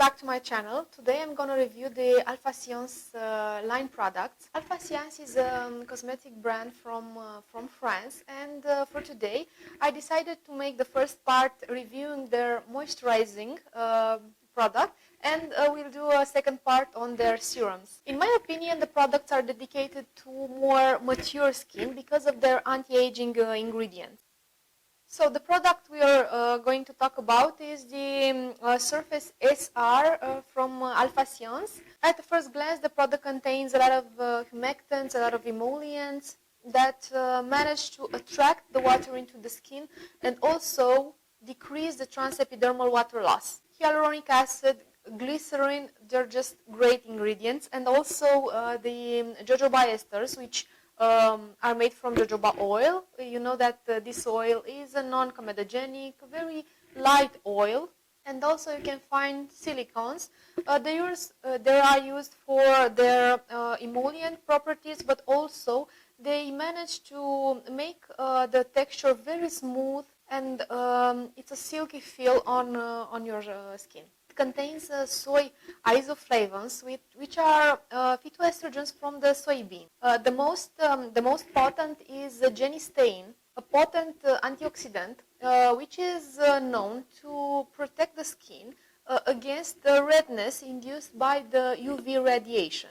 back to my channel. Today I'm going to review the Alphascience line products. Alphascience is a cosmetic brand from France, and for today I decided to make the first part reviewing their moisturizing product, and we'll do a second part on their serums. In my opinion, the products are dedicated to more mature skin because of their anti-aging ingredients. So the product we are going to talk about is the Surface SR from Alphascience. At the first glance, the product contains a lot of humectants, a lot of emollients that manage to attract the water into the skin and also decrease the transepidermal water loss. Hyaluronic acid, glycerin, they're just great ingredients, and also the jojoba esters, which are made from jojoba oil. You know that this oil is a non-comedogenic, very light oil, and also you can find silicones. They are used for their emollient properties, but also they manage to make the texture very smooth, and it's a silky feel on your skin. Contains soy isoflavones, which are phytoestrogens from the soybean. The most potent is genistein, a potent antioxidant, which is known to protect the skin against the redness induced by the UV radiation.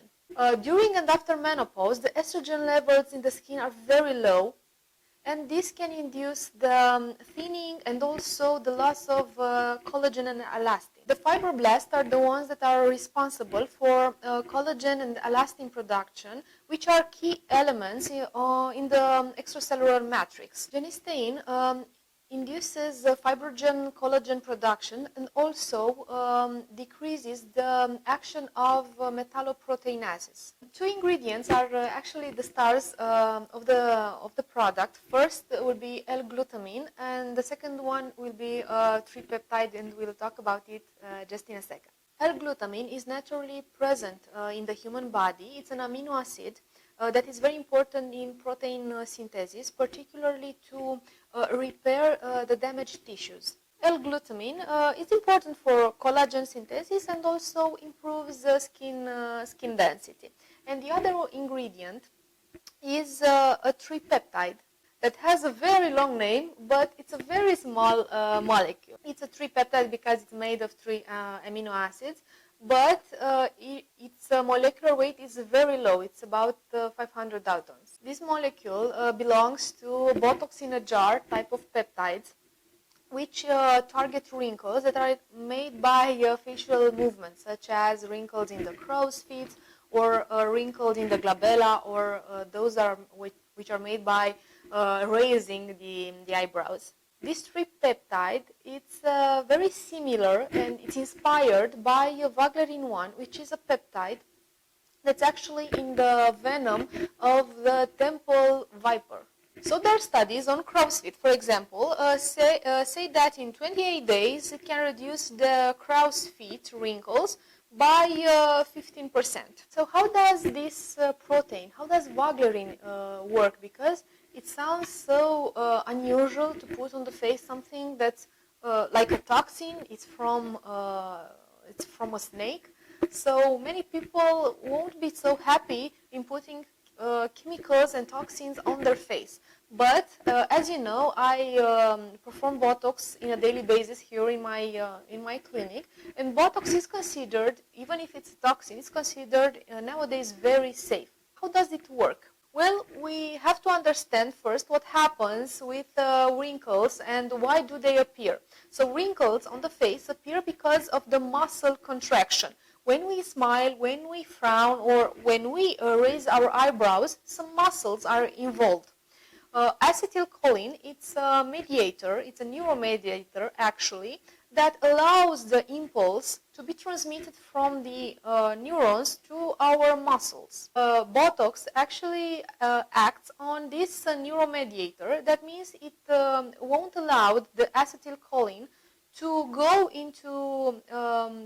During and after menopause, the estrogen levels in the skin are very low, and this can induce the thinning and also the loss of collagen and elastin. The fibroblasts are the ones that are responsible for collagen and elastin production, which are key elements in the extracellular matrix. Genistein induces fibrogen collagen production and also decreases the action of metalloproteinases. Two ingredients are actually the stars of the product. First will be L-glutamine, and the second one will be tripeptide, and we'll talk about it just in a second. L-glutamine is naturally present in the human body. It's an amino acid that is very important in protein synthesis, particularly to repair the damaged tissues. L-glutamine is important for collagen synthesis and also improves the skin density. And the other ingredient is a tripeptide that has a very long name, but it's a very small molecule. It's a tripeptide because it's made of three amino acids, but its molecular weight is very low. It's about 500 daltons. This molecule belongs to Botox in a jar type of peptides, which target wrinkles that are made by facial movements, such as wrinkles in the crow's feet or wrinkles in the glabella, or those are which are made by raising the eyebrows. This tripeptide, it's very similar, and it's inspired by Vaglerin-1, which is a peptide that's actually in the venom of the temple viper. So there are studies on crow's feet, for example, say that in 28 days it can reduce the crow's feet wrinkles by 15%. So how does this protein, how does Vaglerin work? Because it sounds so unusual to put on the face something that's like a toxin. It's from a snake. So many people won't be so happy in putting chemicals and toxins on their face. But as you know, I perform Botox on a daily basis here in my clinic, and Botox is considered, even if it's a toxin, it's considered nowadays very safe. How does it work? Well, we have to understand first what happens with wrinkles and why do they appear. So wrinkles on the face appear because of the muscle contraction. When we smile, when we frown, or when we raise our eyebrows, some muscles are involved. Acetylcholine, it's a mediator, it's a neuromediator actually, that allows the impulse to be transmitted from the neurons to our muscles. Botox actually acts on this neuromediator. That means it won't allow the acetylcholine to go into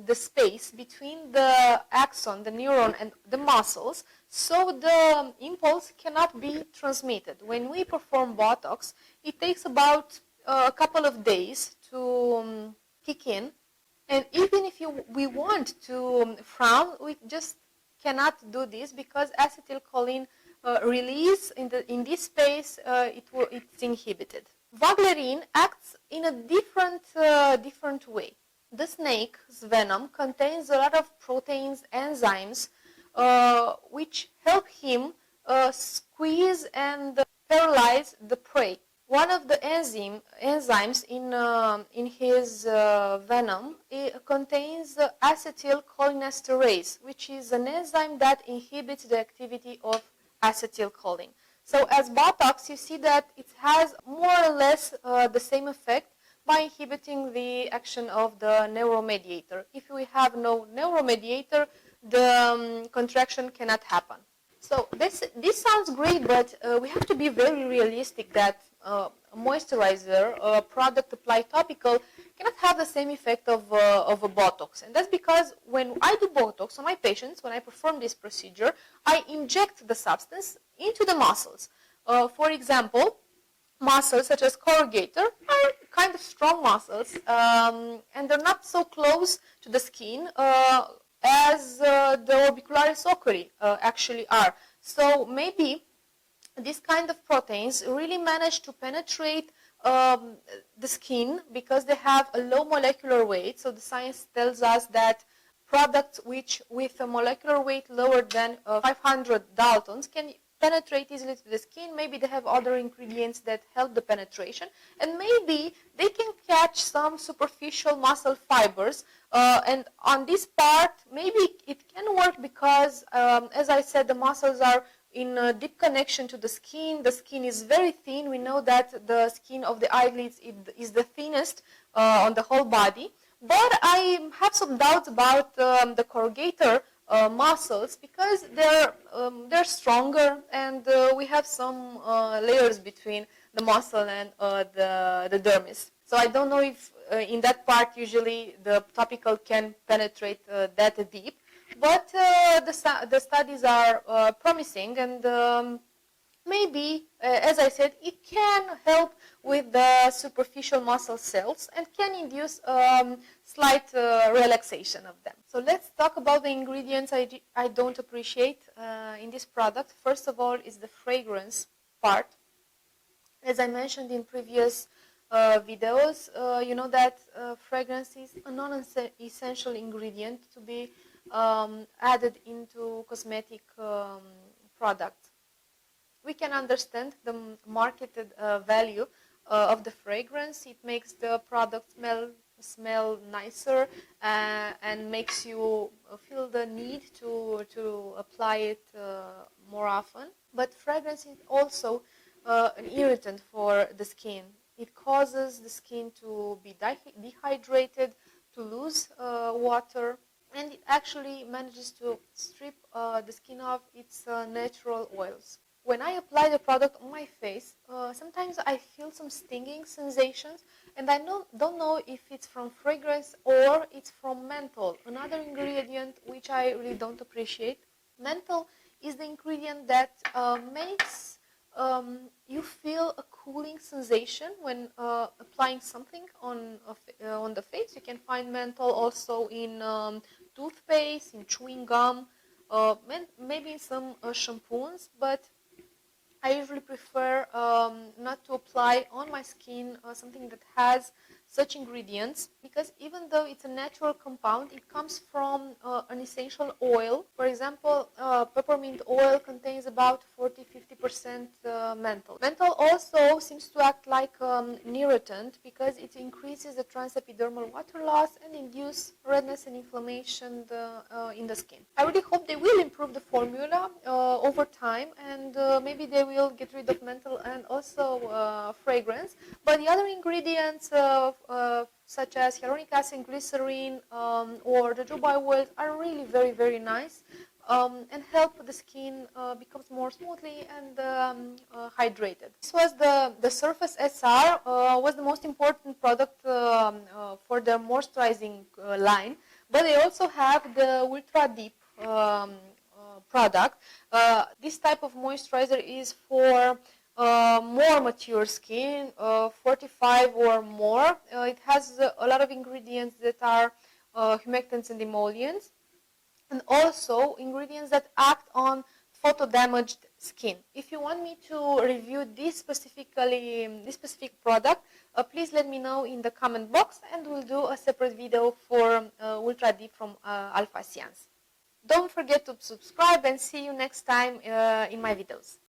the space between the axon, the neuron, and the muscles, so the impulse cannot be transmitted. When we perform Botox, it takes about a couple of days to kick in, And even if we want to frown, we just cannot do this because acetylcholine release in this space it's inhibited. Vaglerine acts in a different way. The snake's venom contains a lot of proteins, enzymes, which help him squeeze and paralyze the prey. One of the enzymes in his venom contains acetylcholinesterase, which is an enzyme that inhibits the activity of acetylcholine. So as Botox, you see that it has more or less the same effect by inhibiting the action of the neuromediator. If we have no neuromediator, the contraction cannot happen. So this sounds great, but we have to be very realistic that a moisturizer, a product applied topical, cannot have the same effect of a Botox. And that's because when I do Botox on my patients, when I perform this procedure, I inject the substance into the muscles. For example, muscles such as corrugator are kind of strong muscles, and they're not so close to the skin as the orbicularis oculi actually are. So maybe these kind of proteins really manage to penetrate the skin because they have a low molecular weight. So the science tells us that products which with a molecular weight lower than 500 Daltons can penetrate easily to the skin. Maybe they have other ingredients that help the penetration, and maybe they can catch some superficial muscle fibers, and on this part maybe it can work because as I said, the muscles are in a deep connection to the skin. The skin is very thin. We know that the skin of the eyelids is the thinnest on the whole body, but I have some doubts about the corrugator muscles because they're stronger, and we have some layers between the muscle and the dermis. So I don't know if in that part usually the topical can penetrate that deep, but the studies are promising, and maybe, as I said, it can help with the superficial muscle cells and can induce slight relaxation of them. So let's talk about the ingredients I don't appreciate in this product. First of all is the fragrance part. As I mentioned in previous videos, you know that fragrance is a non-essential ingredient to be added into cosmetic products. We can understand the marketed value of the fragrance. It makes the product smell nicer and makes you feel the need to apply it more often. But fragrance is also an irritant for the skin. It causes the skin to be dehydrated, to lose water, and it actually manages to strip the skin of its natural oils. When I apply the product on my face, sometimes I feel some stinging sensations, and I don't know if it's from fragrance or it's from menthol, another ingredient which I really don't appreciate. Menthol is the ingredient that makes you feel a cooling sensation when applying something on the face. You can find menthol also in toothpaste, in chewing gum, maybe in some shampoos, but I usually prefer not to apply on my skin something that has such ingredients, because even though it's a natural compound, it comes from an essential oil. For example, peppermint oil contains about 40-50% menthol. Menthol also seems to act like an irritant because it increases the transepidermal water loss and induces redness and inflammation in the skin. I really hope they will improve the formula over time, and maybe they will get rid of menthol and also fragrance. But the other ingredients such as hyaluronic acid, glycerin, or jojoba oils are really very, very nice and help the skin becomes more smoothly and hydrated. This was the Surface SR, was the most important product for the moisturizing line, but they also have the Ultra Deep product. This type of moisturizer is for more mature skin, 45 or more. It has a lot of ingredients that are humectants and emollients, and also ingredients that act on photo-damaged skin. If you want me to review this specific product, please let me know in the comment box, and we'll do a separate video for Ultra Deep from Alphascience. Don't forget to subscribe, and see you next time in my videos.